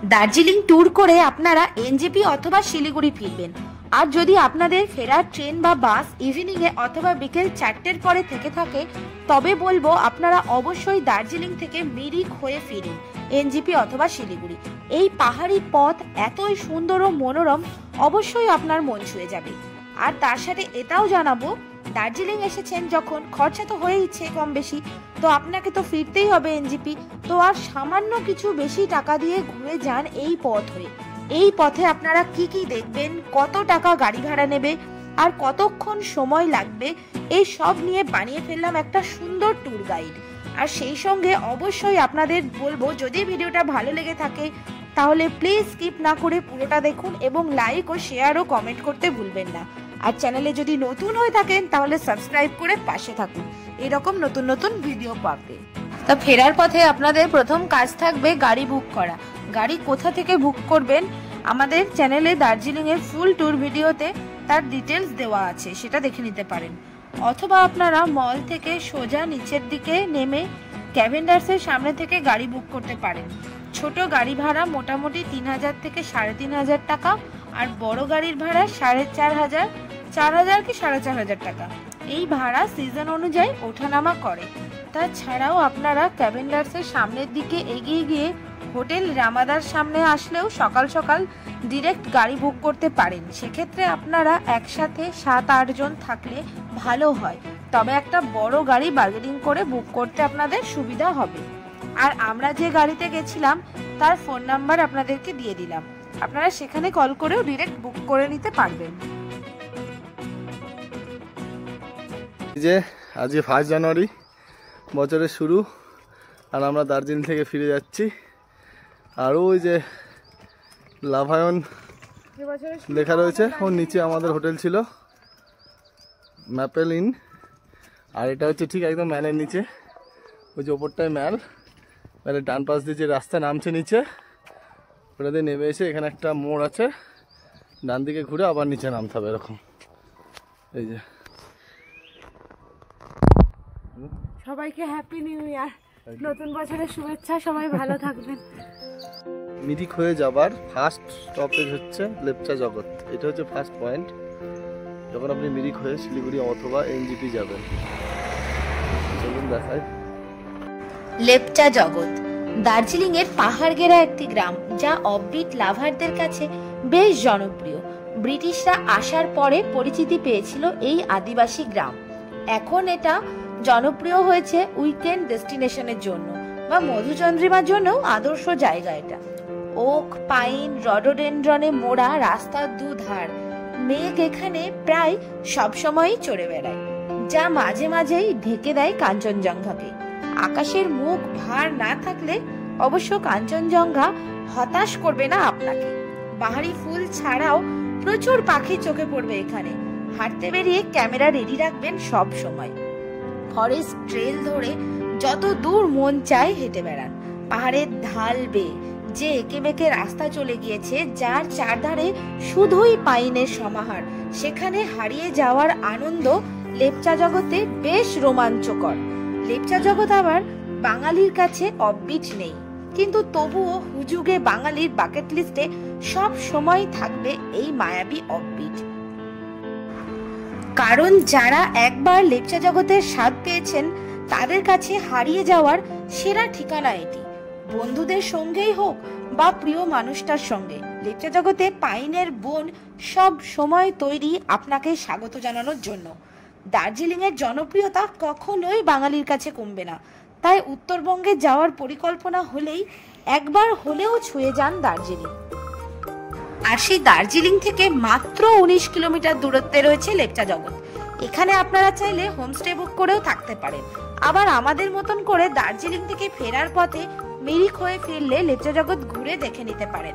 Darjeeling tour করে আপনারা NJP অথবা শিলিগুড়ি ফিরবেন। আর যদি আপনাদের ফেরার ট্রেন বা বাস ইভিনিংয়ে অথবা বিকেল 4টের পরে থেকে থাকে, তবে বলবো আপনারা অবশ্যই দার্জিলিং থেকে মিরিক হয়ে ফিরুন এনজেপি অথবা শিলিগুড়ি। এই পাহাড়ি পথ এতই সুন্দর ও মনোরম, অবশ্যই আপনার মন ছুঁয়ে যাবে। আর তার সাথে এটাও জানাবো, দার্জিলিং এসেছেন যখন, খরচা তো হয়েইছে কম বেশি, তো আপনাকে তো ফিরতেই হবে এনজেপি, তো আর সামান্য কিছু বেশি টাকা দিয়ে ঘুরে যান এই পথ হয়ে। এই পথে আপনারা কি কি দেখবেন, কত টাকা গাড়ি ভাড়া নেবে আর কতক্ষণ সময় লাগবে, এই সব নিয়ে বানিয়ে ফেললাম একটা সুন্দর ট্যুর গাইড। আর সেই সঙ্গে অবশ্যই আপনাদের বলবো, যদি ভিডিওটা ভালো লেগে থাকে তাহলে প্লিজ স্কিপ না করে পুরোটা দেখুন এবং লাইক ও শেয়ার ও কমেন্ট করতে ভুলবেন না। আর চ্যানেলে যদি নতুন হয়ে থাকেন তাহলে সাবস্ক্রাইব করে পাশে থাকুন এরকম নতুন নতুন ভিডিও পাবে। তা ফেরার পথে আপনাদের প্রথম কাজ থাকবে গাড়ি বুক করা। গাড়ি কোথা থেকে বুক করবেন আমাদের চ্যানেলে দার্জিলিং এর ফুল ট্যুর ভিডিওতে তার ডিটেলস দেওয়া আছে, সেটা দেখে নিতে পারেন। অথবা আপনারা মল থেকে সোজা নিচের দিকে নেমে ক্যাভেন্ডার্সের সামনে থেকে গাড়ি বুক করতে পারেন। ছোট গাড়ি ভাড়া মোটামুটি 3000 থেকে 3500 টাকা, আর বড় গাড়ির ভাড়া 4500, 4000 কি 4500 টাকা। এই ভাড়া সিজন অনুযায়ী ওঠানামা করে। তাছাড়াও আপনারা ক্যাভেন্ডার্সের সামনের দিকে এগিয়ে গিয়ে হোটেল রামাদার সামনে আসলেও সকাল সকাল ডিরেক্ট গাড়ি বুক করতে পারেন। সেক্ষেত্রে আপনারা একসাথে 7-8 জন থাকলে ভালো হয়, তবে একটা বড় গাড়ি বার্গেনিং করে বুক করতে আপনাদের সুবিধা হবে। আর আমরা যে গাড়িতে গেছিলাম তার ফোন নাম্বার আপনাদেরকে দিয়ে দিলাম, আপনারা সেখানে কল করেও ডিরেক্ট বুক করে নিতে পারবেন। যে আজকে 1 জানুয়ারি, বছরের শুরু, আর আমরা দার্জিলিং থেকে ফিরে যাচ্ছি। আর ওই যে লাভায়ন লেখা রয়েছে, ওর নিচে আমাদের হোটেল ছিল ম্যাপেল ইন। আর এটা হচ্ছে ঠিক একদম ম্যালের নিচে, ওই যে ওপরটায় ম্যাল, ম্যালের ডান পাশ দিয়ে যে রাস্তা নামছে নিচে, ওটা দিয়ে নেমে এসে এখানে একটা মোড় আছে, ডান দিকে ঘুরে আবার নিচে নামতে হবে এরকম। এই যে সবাইকে হ্যাপি নিউ ইয়ার, নতুন বছরের শুভেচ্ছা, সবাই ভালো থাকবেন। মিরিক হয়ে যাবার ফার্স্ট স্টপেজ হচ্ছে লেপচা জগৎ। এটা হচ্ছে ফার্স্ট পয়েন্ট যখন আপনি মিরিক হয়ে শিলিগুড়ি অথবা এনজেপি যাবেন। চলুন দেখাই। লেপচা জগৎ দার্জিলিং এর পাহাড় ঘেরা একটি গ্রাম, যা অফবিট লাভারদের কাছে বেশ জনপ্রিয়। ব্রিটিশরা আসার পরে পরিচিতি পেয়েছিল এই আদিবাসী গ্রাম। এখন এটা জনপ্রিয় হয়েছে উইকেন্ড ডেস্টিনেশনের জন্য বা মধুচন্দ্রিমার জন্য আদর্শ জায়গা এটা। ওক, পাইন, রডোডেন্ড্রনে মোড়া রাস্তার দুধার, মেঘ এখানে প্রায় সবসময়ই চড়ে বেড়ায়, যা মাঝে মাঝেই ঢেকে দেয় কাঞ্চনজঙ্ঘাকে। আকাশের মুখ ভার না থাকলে অবশ্য কাঞ্চনজঙ্ঘা হতাশ করবে না আপনাকে। বাহারি ফুল ছাড়াও প্রচুর পাখি চোখে পড়বে এখানে। হাঁটতে বেরিয়ে ক্যামেরা রেডি রাখবেন সব সময়। ফরেস্ট ট্রেল ধরে যত দূর মন চায় হেঁটে বেড়ান। পাহাড়ের ঢাল বেয়ে যে এঁকে বেঁকে রাস্তা চলে গিয়েছে, যার চারধারে শুধুই পাইনের সমাহার, সেখানে হারিয়ে যাওয়ার আনন্দ লেপচা জগতে বেশ রোমাঞ্চকর। লেপচা জগৎ আবার বাঙালির কাছে অফবিট নেই, কিন্তু তবুও হুজুগে বাঙালির বাকেট লিস্টে সব সময় থাকবে এই মায়াবী অফবিট। কারণ যারা একবার লেপচা জগতের স্বাদ পেয়েছেন তাদের কাছে হারিয়ে যাওয়ার সেরা ঠিকানা এটি। বন্ধুদের সঙ্গেই হোক বা প্রিয় মানুষটার সঙ্গে, লেপচা জগতে পাইনের বন সব সময় তৈরি আপনাকে স্বাগত জানানোর জন্য। দার্জিলিং এর জনপ্রিয়তা কখনোই বাঙালির কাছে কমবে না, তাই উত্তরবঙ্গে যাওয়ার পরিকল্পনা হলেই একবার হলেও ছুঁয়ে যান দার্জিলিং। আর সেই দার্জিলিং থেকে মাত্র 19 কিলোমিটার দূরত্বে রয়েছে লেপচা জগৎ। এখানে আপনারা চাইলে হোমস্টে বুক করেও থাকতে পারেন। আবার আমাদের মতন করে দার্জিলিং থেকে ফেরার পথে মিরিক হয়ে ফিরলে লেপচা জগৎ ঘুরে দেখে নিতে পারেন।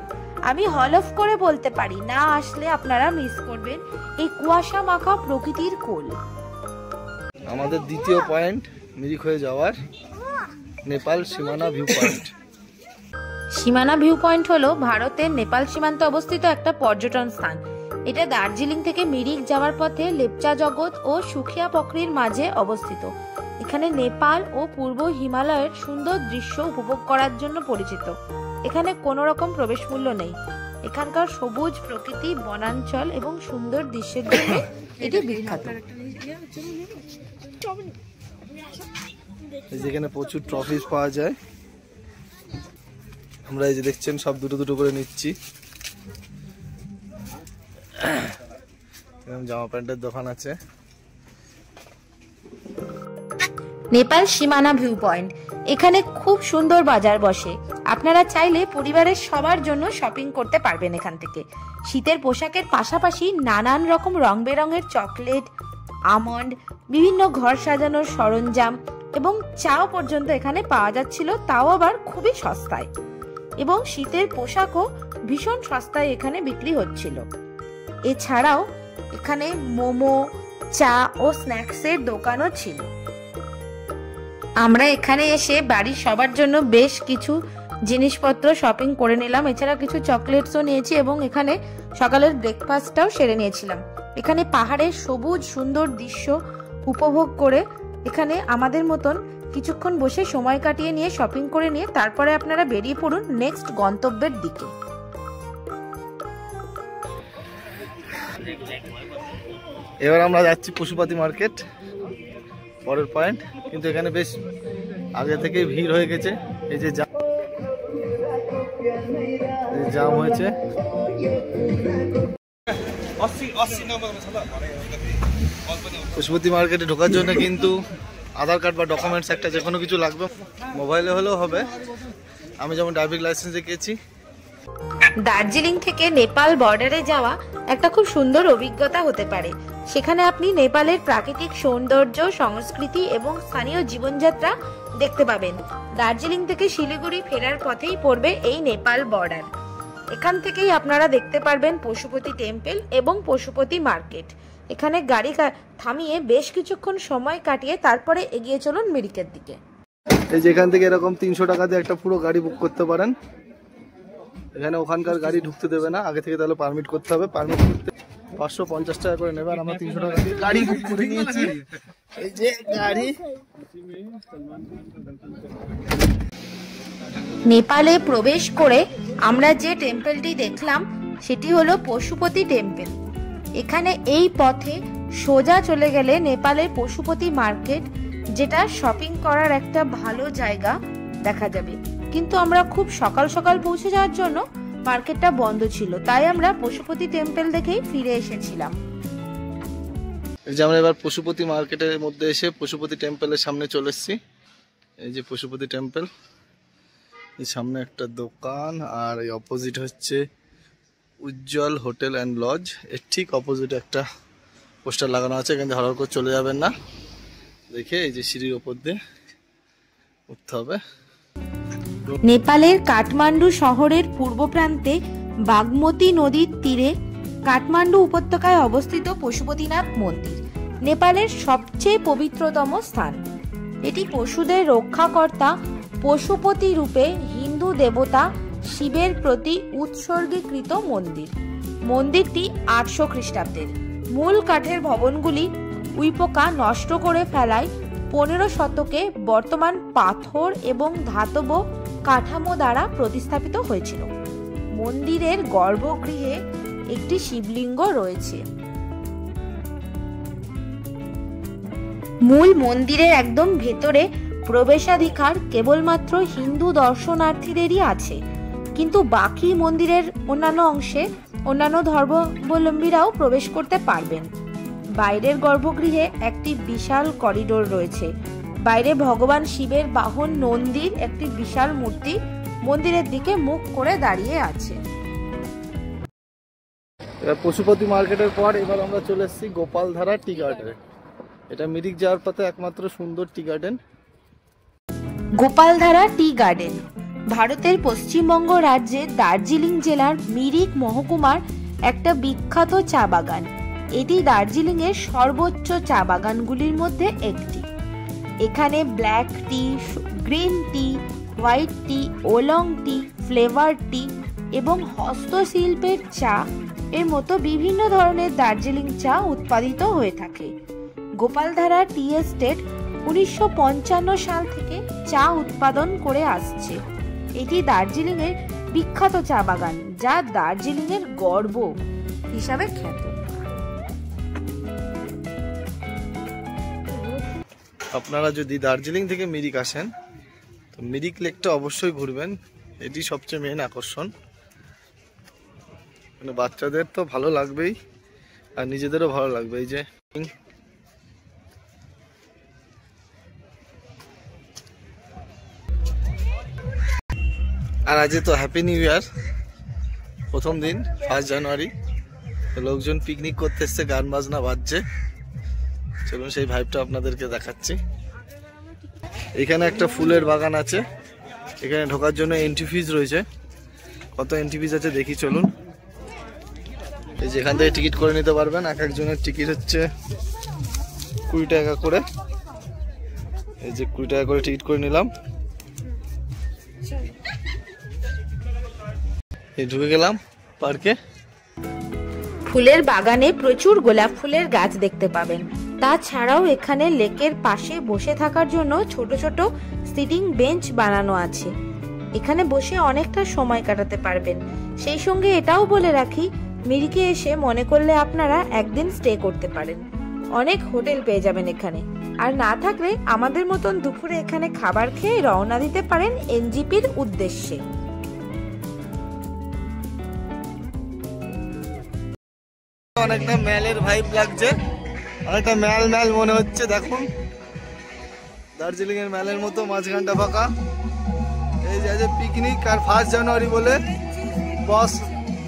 আমি হল অফ করে বলতে পারি, না আসলে আপনারা মিস করবেন এই কুয়াশা মাখা প্রকৃতির কোল। আমাদের দ্বিতীয় পয়েন্ট মিরিক হয়ে যাওয়ার নেপাল সীমানা ভিউ পয়েন্ট। সীমানা ভিউ পয়েন্ট হলো ভারতের নেপাল সীমান্তে অবস্থিত একটা পর্যটন স্থান। এটা দার্জিলিং থেকে মিরিক যাওয়ার পথে লেপচা জগৎ ও সুখিয়া পকরির মাঝে অবস্থিত। এখানে নেপাল ও পূর্ব হিমালয়ের সুন্দর দৃশ্য উপভোগ করার জন্য পরিচিত। এখানে কোনো রকম প্রবেশ মূল্য নেই। এখানকার সবুজ প্রকৃতি, বনাঞ্চল এবং সুন্দর দৃশ্যের জন্য এটি বিখ্যাত। যেখানে প্রচুর ট্রফিজ পাওয়া যায়। আমরা এই যে দেখছেন সব দুটো দুটো করে নিচ্ছি। জামা প্যান্টের দোকান আছে। নেপাল সীমানা ভিউ পয়েন্ট, এখানে খুব সুন্দর বাজার বসে। আপনারা চাইলে পরিবারের সবার জন্য শপিং করতে পারবেন এখান থেকে। শীতের পোশাকের পাশাপাশি নানান রকম রং বেরঙের চকলেট, আমন্ড, বিভিন্ন ঘর সাজানোর সরঞ্জাম এবং চাও পর্যন্ত এখানে পাওয়া যাচ্ছিল, তাও আবার খুবই সস্তায়। এবং শীতের পোশাকও ভীষণ সস্তায় এখানে বিক্রি হচ্ছিল। এছাড়াও এখানে মোমো, চা ও স্ন্যাক্সের দোকানও ছিল। আমরা এখানে এসে বাড়ির সবার জন্য বেশ কিছু জিনিসপত্র শপিং করে নিলাম। এছাড়া কিছু চকলেটসও নিয়েছি এবং এখানে সকালের ব্রেকফাস্টটাও সেরে নিয়েছিলাম। এখানে পাহাড়ের সবুজ সুন্দর দৃশ্য উপভোগ করে এখানে আমাদের মতন কিছুক্ষণ বসে সময় কাটিয়ে নিয়ে শপিং করে নিয়ে তারপরে আপনারা বেরিয়ে পড়ুন নেক্সট গন্তব্যের দিকে। এবার আমরা যাচ্ছি পশুপাতি মার্কেট, পরের পয়েন্ট। কিন্তু এখানে বেশ আগে থেকেই ভিড় হয়ে গেছে। এই যে জাম হয়েছে। পশুপতি মার্কেটে ঢোকার জন্য কিন্তু আধার কার্ড বা ডকুমেন্টস একটা যে কোনো কিছু লাগবে। মোবাইলে হলেও হবে। আমি যেমন ড্রাইভিং লাইসেন্স দেখিয়েছি। দার্জিলিং থেকে নেপাল বর্ডারে যাওয়া একটা খুব সুন্দর অভিজ্ঞতা হতে পারে। সেখানে আপনি নেপালের প্রাকৃতিক সৌন্দর্য, সংস্কৃতি এবং স্থানীয় জীবনযাত্রা দেখতে পাবেন। দার্জিলিং থেকে শিলিগুড়ি ফেরার পথেই পড়বে এই নেপাল বর্ডার। এখান থেকেই আপনারা দেখতে পারবেন পশুপতি টেম্পল এবং পশুপতি মার্কেট। এখানে গাড়ি থামিয়ে বেশ কিছুক্ষণ সময় কাটিয়ে তারপরে এগিয়ে চলুন মিরিকের দিকে। এই যে এখান থেকে এরকম 300 টাকা দিয়ে একটা পুরো গাড়ি বুক করতে পারেন। এখানে ওখানকার গাড়ি ঢুকতে দেবে না, আগে থেকে তাহলে পারমিট করতে হবে। পারমিট করতে 550 টাকা করে নেবে। আর আমরা 300 টাকা দিয়ে গাড়ি বুক করে নিয়েছি। এই যে গাড়ি। নেপালে প্রবেশ করে আমরা যে টেম্পলটি দেখলাম সেটি হলো পশুপতি টেম্পল। এখানে এই পথে সোজা চলে গেলে নেপালের পশুপতি মার্কেট, যেটা শপিং করার একটা ভালো জায়গা দেখা যাবে। কিন্তু আমরা খুব সকাল সকাল পৌঁছে যাওয়ার জন্য মার্কেটটা বন্ধ ছিল, তাই আমরা পশুপতি টেম্পল দেখেই ফিরে এসেছিলাম। এই যে আমরা এবার পশুপতি মার্কেটের মধ্যে এসে পশুপতি টেম্পলের সামনে চলে এসেছি। এই যে পশুপতি টেম্পল, এই সামনে একটা দোকান, আর এই অপোজিট হচ্ছে উজ্জ্বল হোটেল অ্যান্ড লজ। এর ঠিক অপোজিটে একটা পোস্টার লাগানো আছে, এখান থেকে হঠাৎ করে চলে যাবেন না। দেখে এই যে সিঁড়ির ওপর দিয়ে উঠতে হবে। নেপালের কাঠমান্ডু শহরের পূর্ব প্রান্তে বাগমতী নদীর তীরে কাঠমান্ডু উপত্যকায় অবস্থিত পশুপতিনাথ মন্দির নেপালের সবচেয়ে পবিত্রতম স্থান। এটি পশুদের রক্ষাকর্তা পশুপতি রূপে হিন্দু দেবতা শিবের প্রতি উৎসর্গীকৃত মন্দির। মন্দিরটি 800 খ্রিস্টাব্দের। মূল কাঠের ভবনগুলি উইপোকা নষ্ট করে ফেলায় 15 শতকে বর্তমান পাথর এবং ধাতব কাঠামো দ্বারা প্রতিস্থাপিত হয়েছিল। মন্দিরের গর্ভগৃহে একটি শিবলিঙ্গ রয়েছে। মূল মন্দিরের একদম ভেতরে প্রবেশাধিকার কেবলমাত্র হিন্দু দর্শনার্থীদেরই আছে, কিন্তু বাকি মন্দিরের অন্যান্য অংশে অন্যান্য ধর্মাবলম্বীরাও প্রবেশ করতে পারবেন। বাইরের গর্ভগৃহে একটি বিশাল করিডোর রয়েছে। বাইরে ভগবান শিবের বাহন নন্দীর একটি বিশাল মূর্তি মন্দিরের দিকে মুখ করে দাঁড়িয়ে আছে। পশুপতি মার্কেটের পর এবার আমরা চলে এসেছি গোপালধারা টি গার্ডেনে। এটা মিরিক যাওয়ার পথে একমাত্র সুন্দর tea garden. Gopaldhara tea garden ভারতের পশ্চিমবঙ্গ রাজ্যের দার্জিলিং জেলার মিরিক মহকুমার একটা বিখ্যাত চা বাগান। এটি দার্জিলিং এর সর্বোচ্চ চা বাগানগুলির মধ্যে একটি। এখানে ব্ল্যাক টি, গ্রিন টি, হোয়াইট টি, ওলং টি, ফ্লেভার টি এবং হস্তশিল্পের চা এর মতো বিভিন্ন ধরনের দার্জিলিং চা উৎপাদিত হয়ে থাকে। গোপালধারা টি এস্টেট 1955 সাল থেকে চা উৎপাদন করে আসছে এটি দার্জিলিং এর বিখ্যাত চা বাগান, যা দার্জিলিং এর গর্ব হিসাবে খ্যাত। আপনারা যদি দার্জিলিং থেকে মিরিক আসেন তো মিরিক লেকটা অবশ্যই ঘুরবেন, এটি সবচেয়ে মেন আকর্ষণ। মানে বাচ্চাদের তো ভালো লাগবেই আর নিজেদেরও ভালো লাগবে। এই যে আর আজ তো হ্যাপি নিউ ইয়ার, প্রথম দিন 1 জানুয়ারি। লোকজন পিকনিক করতে এসছে, গান বাজনা বাজছে। চলুন সেই ভাইবটা আপনাদেরকে দেখাচ্ছি। এখানে একটা ফুলের বাগান আছে, এখানে ঢোকার জন্য এন্ট্রি ফিজ রয়েছে। কত এন্ট্রি ফিজ আছে দেখি চলুন। এই যে এখান থেকে টিকিট করে নিতে পারবেন। এক একজনের টিকিট হচ্ছে 20 টাকা করে। এই যে 20 টাকা করে টিকিট করে নিলাম। এই ঢুকে গেলাম পার্কে। ফুলের বাগানে প্রচুর গোলাপ ফুলের গাছ দেখতে পাবেন। তাছাড়াও এখানে লেকের পাশে বসে থাকার জন্য ছোট ছোট সিটিং বেঞ্চ বানানো আছে, এখানে বসে অনেকটা সময় কাটাতে পারবেন। সেই সঙ্গে এটাও বলে রাখি, মিরিকে এসে মনে করলে আপনারা একদিন স্টে করতে পারেন, অনেক হোটেল পেয়ে যাবেন এখানে। আর না থাকলে আমাদের মতন দুপুরে এখানে খাবার খেয়ে রওনা দিতে পারেন এনজেপির উদ্দেশ্যে। অনেকটা ম্যালের ভাইব লাগছে, অনেকটা ম্যাল মনে হচ্ছে। দেখুন দার্জিলিং এর ম্যালের মতো মাঝখানটা ফাঁকা। এই যে পিকনিক আর 1 জানুয়ারি বলে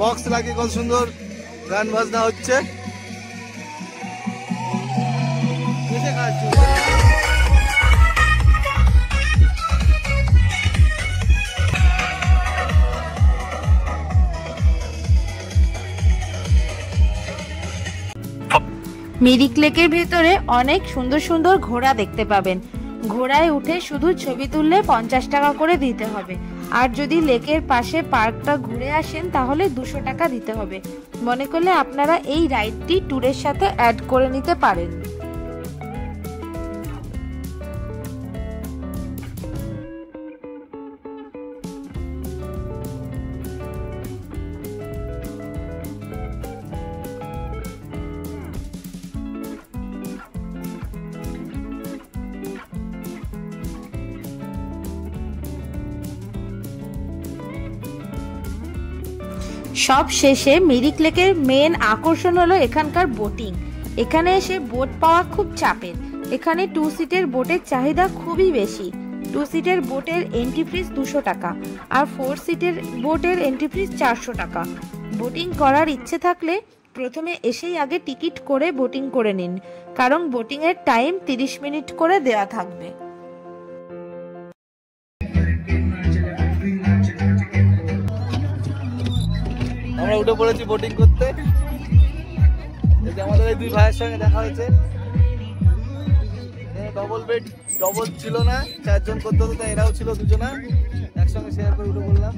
বক্স লাগিয়ে কত সুন্দর গান বাজনা হচ্ছে। মিরিক লেকের ভেতরে অনেক সুন্দর সুন্দর ঘোড়া দেখতে পাবেন। ঘোড়ায় উঠে শুধু ছবি তুললে 50 টাকা করে দিতে হবে, আর যদি লেকের পাশে পার্কটা ঘুরে আসেন তাহলে 200 টাকা দিতে হবে। মনে করলে আপনারা এই রাইডটি ট্যুরের সাথে অ্যাড করে নিতে পারেন। সব শেষে মিরিক লেকের মেন আকর্ষণ হলো এখানকার বোটিং। এখানে এসে বোট পাওয়া খুব চাপের। এখানে 2 সিটের বোটের চাহিদা খুবই বেশি। 2 সিটের বোটের এন্ট্রি ফিস 200 টাকা আর 4 সিটের বোটের এন্ট্রি ফিস 400 টাকা। বোটিং করার ইচ্ছে থাকলে প্রথমে এসেই আগে টিকিট করে বোটিং করে নিন, কারণ বোটিং এর টাইম 30 মিনিট করে দেওয়া থাকবে। আমরা উঠে পড়েছি বোটিং করতে। আমাদের এই 2 ভাইয়ের সঙ্গে দেখা হয়েছে। ডবল বেড ডবল ছিল না, 4 জন করতে হতো, তাই এরাও ছিল 2 জনা, একসঙ্গে শেয়ার করে উঠে পড়লাম।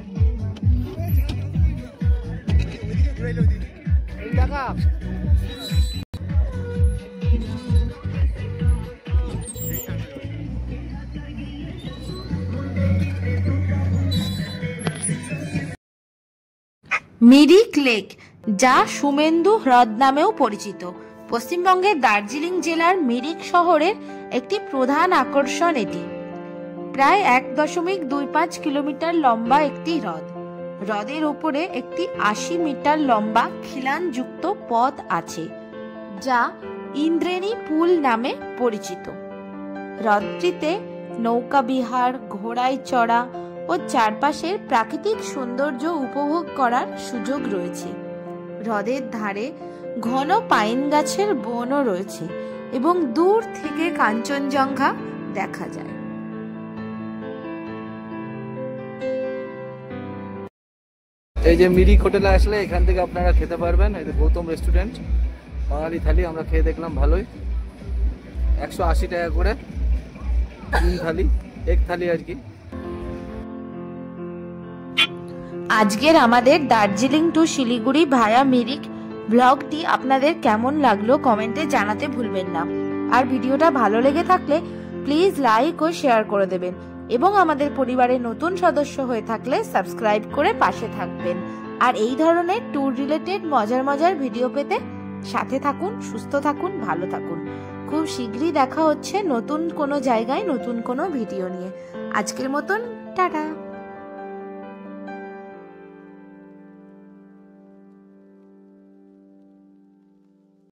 মিরিক লেক, যা সুমেন্দু হ্রদ নামেও পরিচিত, পশ্চিমবঙ্গের দার্জিলিং জেলার মিরিক শহরের একটি প্রধান আকর্ষণ। এটি প্রায় 1.25 কিলোমিটার লম্বা একটি হ্রদ। হ্রদের উপরে একটি 80 মিটার লম্বা খিলানযুক্ত পথ আছে, যা ইন্দ্রেণী পুল নামে পরিচিত। হ্রদটিতে নৌকা বিহার, ঘোড়ায় চড়া ও চারপাশের প্রাকৃতিক সৌন্দর্য উপভোগ করার সুযোগ রয়েছে। হ্রদের ধারে ঘন পাইন গাছের বনও রয়েছে এবং দূর থেকে কাঞ্চনজঙ্ঘা দেখা যায়। এই যে মিরিক হোটেলে আসলে এখান থেকে আপনারা খেতে পারবেন। এই যে গৌতম রেস্টুরেন্ট, বাঙালি থালি আমরা খেয়ে দেখলাম, ভালোই। 180 টাকা করে 3 থালি, 1 থালি আর কি। আজকের আমাদের দার্জিলিং টু শিলিগুড়ি ভায়া মিরিক ব্লগটি আপনাদের কেমন লাগলো কমেন্টে জানাতে ভুলবেন না। আর ভিডিওটা ভালো লেগে থাকলে প্লিজ লাইক ও শেয়ার করে দেবেন। এবং আমাদের পরিবারের নতুন সদস্য হয়ে থাকলে সাবস্ক্রাইব করে পাশে থাকবেন। আর এই ধরনের ট্যুর রিলেটেড মজার মজার ভিডিও পেতে সাথে থাকুন, সুস্থ থাকুন, ভালো থাকুন। খুব শীঘ্রই দেখা হচ্ছে নতুন কোনো জায়গায় নতুন কোনো ভিডিও নিয়ে। আজকের মতন টাটা।